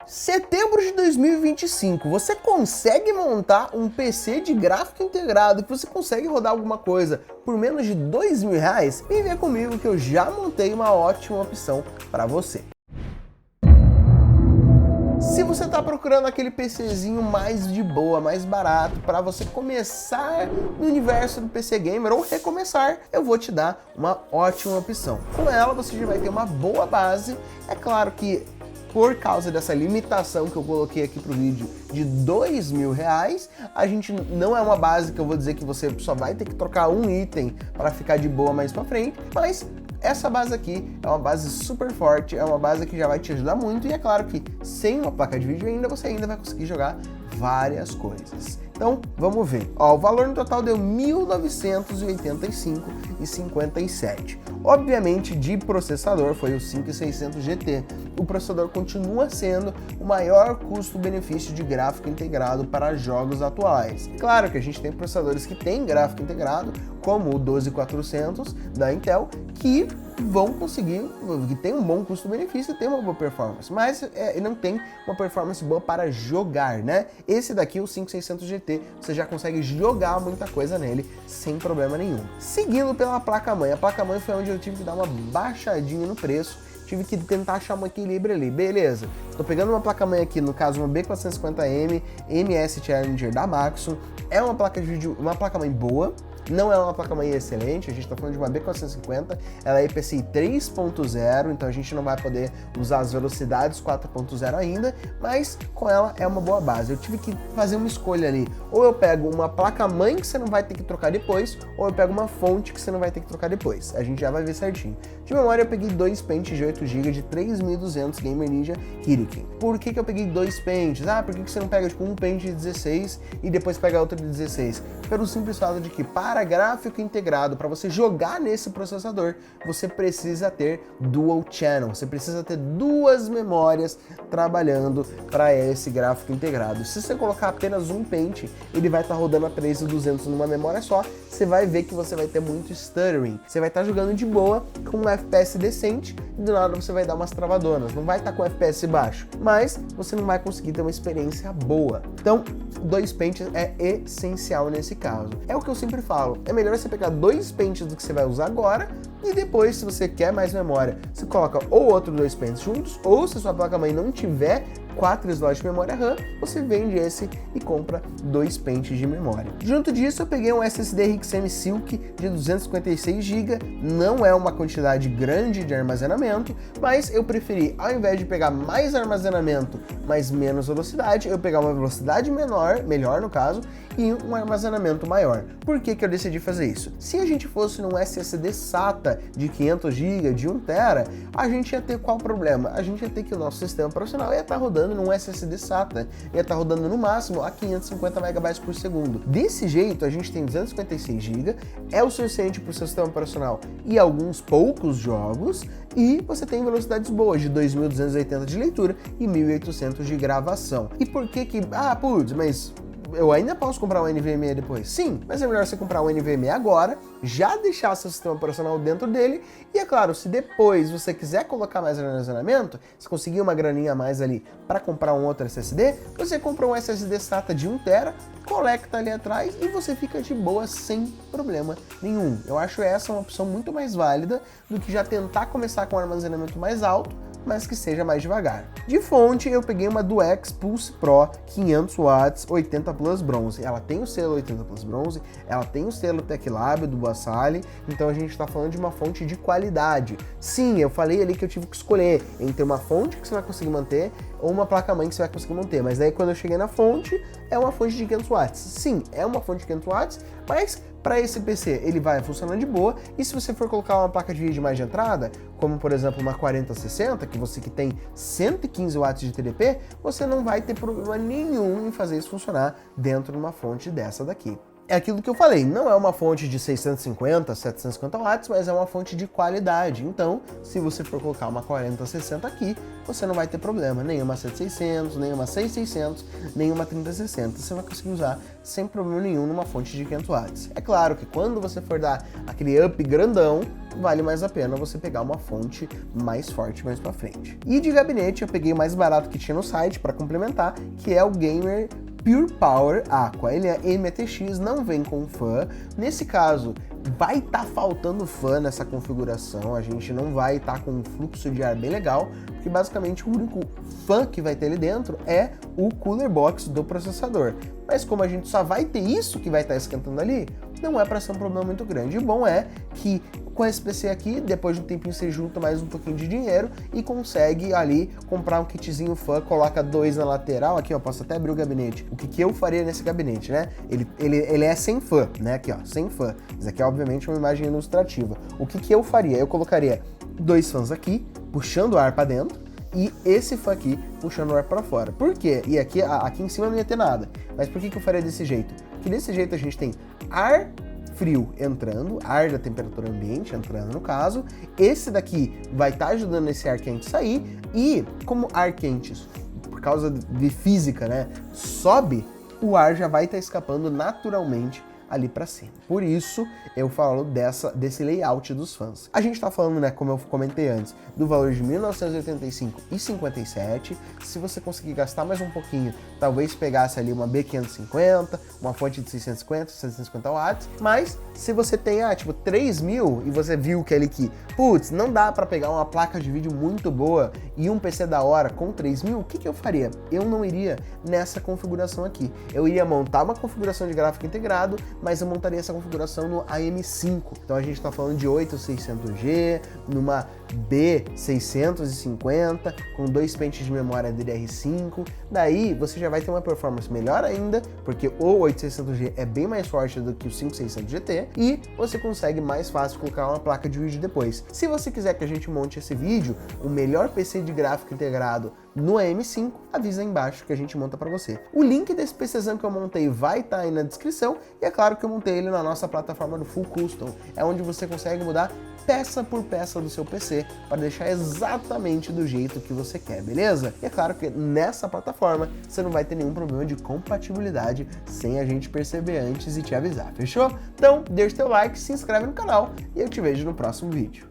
Setembro de 2025, você consegue montar um PC de gráfico integrado que você consegue rodar alguma coisa por menos de R$2.000? Vem ver comigo que eu já montei uma ótima opção para você. Se você está procurando aquele PCzinho mais de boa, mais barato, para você começar no universo do PC Gamer ou recomeçar, eu vou te dar uma ótima opção. Com ela você já vai ter uma boa base. É claro que por causa dessa limitação que eu coloquei aqui pro vídeo de R$2.000, a gente não é uma base que eu vou dizer que você só vai ter que trocar um item para ficar de boa mais para frente, mas essa base aqui é uma base super forte, é uma base que já vai te ajudar muito e é claro que sem uma placa de vídeo você ainda vai conseguir jogar várias coisas. Então, vamos ver. Ó, o valor no total deu R$ 1.985,57. Obviamente, de processador foi o 5600 GT. O processador continua sendo o maior custo-benefício de gráfico integrado para jogos atuais. Claro que a gente tem processadores que têm gráfico integrado, como o 12400 da Intel, que vão conseguir, que tem um bom custo-benefício e tem uma boa performance, mas não tem uma performance boa para jogar, né? Esse daqui, o 5600 GT, você já consegue jogar muita coisa nele sem problema nenhum. Seguindo pela placa-mãe, a placa-mãe foi onde eu tive que dar uma baixadinha no preço, tive que tentar achar um equilíbrio ali, beleza. Tô pegando uma placa-mãe aqui, no caso uma B450M MS Challenger da Maxon, é uma placa de vídeo, uma placa-mãe boa. Não é uma placa-mãe excelente, a gente está falando de uma B450, ela é IPCI 3.0, então a gente não vai poder usar as velocidades 4.0 ainda, mas com ela é uma boa base. Eu tive que fazer uma escolha ali, ou eu pego uma placa-mãe que você não vai ter que trocar depois, ou eu pego uma fonte que você não vai ter que trocar depois. A gente já vai ver certinho. De memória eu peguei dois pentes de 8GB de 3200 Gamer Ninja Hurricane. Por que eu peguei dois pentes? Ah, por que você não pega tipo um pente de 16 e depois pega outro de 16? Pelo simples fato de que para gráfico integrado, para você jogar nesse processador, você precisa ter dual channel, você precisa ter duas memórias trabalhando para esse gráfico integrado. Se você colocar apenas um pente, ele vai estar rodando a 3200 numa memória só, você vai ver que você vai ter muito stuttering. Você vai estar jogando de boa, com um FPS decente, e do nada você vai dar umas travadonas, não vai estar com FPS baixo, mas você não vai conseguir ter uma experiência boa. Então, dois pentes é essencial nesse caso. É o que eu sempre falo, é melhor você pegar dois pentes do que você vai usar agora e depois, se você quer mais memória, você coloca ou outros dois pentes juntos, ou se a sua placa-mãe não tiver 4 slots de memória RAM, você vende esse e compra dois pentes de memória. Junto disso, eu peguei um SSD RXM Silk de 256GB, não é uma quantidade grande de armazenamento, mas eu preferi, ao invés de pegar mais armazenamento, mas menos velocidade, eu pegar uma velocidade melhor no caso, e um armazenamento maior. Por que eu decidi fazer isso? Se a gente fosse num SSD SATA de 500GB, de 1TB, a gente ia ter qual problema? A gente ia ter que o nosso sistema operacional ia estar rodando num SSD SATA, ia estar rodando no máximo a 550 MB por segundo. Desse jeito, a gente tem 256GB, é o suficiente para o seu sistema operacional e alguns poucos jogos, e você tem velocidades boas de 2.280 de leitura e 1.800 de gravação. E por que putz, mas eu ainda posso comprar um NVMe depois? Sim, mas é melhor você comprar um NVMe agora, já deixar seu sistema operacional dentro dele, e é claro, se depois você quiser colocar mais armazenamento, se conseguir uma graninha a mais ali para comprar um outro SSD, você compra um SSD SATA de 1TB, conecta ali atrás e você fica de boa sem problema nenhum. Eu acho essa uma opção muito mais válida do que já tentar começar com um armazenamento mais alto, mas que seja mais devagar. De fonte, eu peguei uma Duex Pulse Pro 500 watts 80 Plus Bronze. Ela tem o selo 80 Plus Bronze, ela tem o selo TechLab do Basali, então a gente está falando de uma fonte de qualidade. Sim, eu falei ali que eu tive que escolher entre uma fonte que você vai conseguir manter ou uma placa-mãe que você vai conseguir manter, mas daí quando eu cheguei na fonte, é uma fonte de 500 watts. Sim, é uma fonte de 500 watts, mas para esse PC ele vai funcionar de boa, e se você for colocar uma placa de vídeo mais de entrada, como por exemplo uma 4060, que tem 115 watts de TDP, você não vai ter problema nenhum em fazer isso funcionar dentro de uma fonte dessa daqui. é aquilo que eu falei, não é uma fonte de 650, 750 watts, mas é uma fonte de qualidade. Então, se você for colocar uma 4060 aqui, você não vai ter problema, nenhuma 7600, nenhuma 6600, nenhuma 3060. Você vai conseguir usar sem problema nenhum numa fonte de 500 watts. É claro que quando você for dar aquele up grandão, vale mais a pena você pegar uma fonte mais forte mais pra frente. E de gabinete eu peguei o mais barato que tinha no site para complementar, que é o Gamer Pure Power Aqua. Ele é MTX, não vem com fã. Nesse caso, vai estar faltando fã nessa configuração, a gente não vai estar com um fluxo de ar bem legal, porque basicamente o único fã que vai ter ali dentro é o cooler box do processador. Mas como a gente só vai ter isso que vai estar esquentando ali, não é para ser um problema muito grande. O bom é que com esse PC aqui, depois de um tempinho você junta mais um pouquinho de dinheiro e consegue ali comprar um kitzinho fã, coloca 2 na lateral, aqui ó, posso até abrir o gabinete. O que eu faria nesse gabinete, né? Ele é sem fã, né? Aqui ó, sem fã. Isso aqui é obviamente uma imagem ilustrativa. O que eu faria? Eu colocaria 2 fãs aqui, puxando o ar para dentro, e esse fã aqui puxando o ar para fora. Por quê? E aqui em cima não ia ter nada. Mas por que eu faria desse jeito? Porque desse jeito a gente tem ar frio entrando, ar da temperatura ambiente entrando no caso, esse daqui vai estar ajudando esse ar quente sair, e como ar quente, por causa de física, né, sobe, o ar já vai estar escapando naturalmente ali para cima. Por isso eu falo desse layout dos fãs. A gente está falando, né, como eu comentei antes, do valor de 1985,57. Se você conseguir gastar mais um pouquinho, talvez pegasse ali uma B550, uma fonte de 650, 750 watts, mas se você tem, tipo, 3.000 e você viu que ali que, putz, não dá para pegar uma placa de vídeo muito boa e um PC da hora com 3.000, o que eu faria? Eu não iria nessa configuração aqui. Eu iria montar uma configuração de gráfico integrado, mas eu montaria essa configuração no AM5. Então a gente está falando de 8600G, numa B650, com 2 pentes de memória DDR5. Daí você já vai ter uma performance melhor ainda, porque o 8600G é bem mais forte do que o 5600 GT, e você consegue mais fácil colocar uma placa de vídeo depois. Se você quiser que a gente monte esse vídeo, o melhor PC de gráfico integrado no AM5, avisa aí embaixo que a gente monta para você. O link desse PCzão que eu montei vai estar aí na descrição, e é claro que eu montei ele na nossa plataforma do Full Custom, é onde você consegue mudar peça por peça do seu PC para deixar exatamente do jeito que você quer, beleza? E é claro que nessa plataforma você não vai ter nenhum problema de compatibilidade sem a gente perceber antes e te avisar, fechou? Então deixa teu like, se inscreve no canal e eu te vejo no próximo vídeo.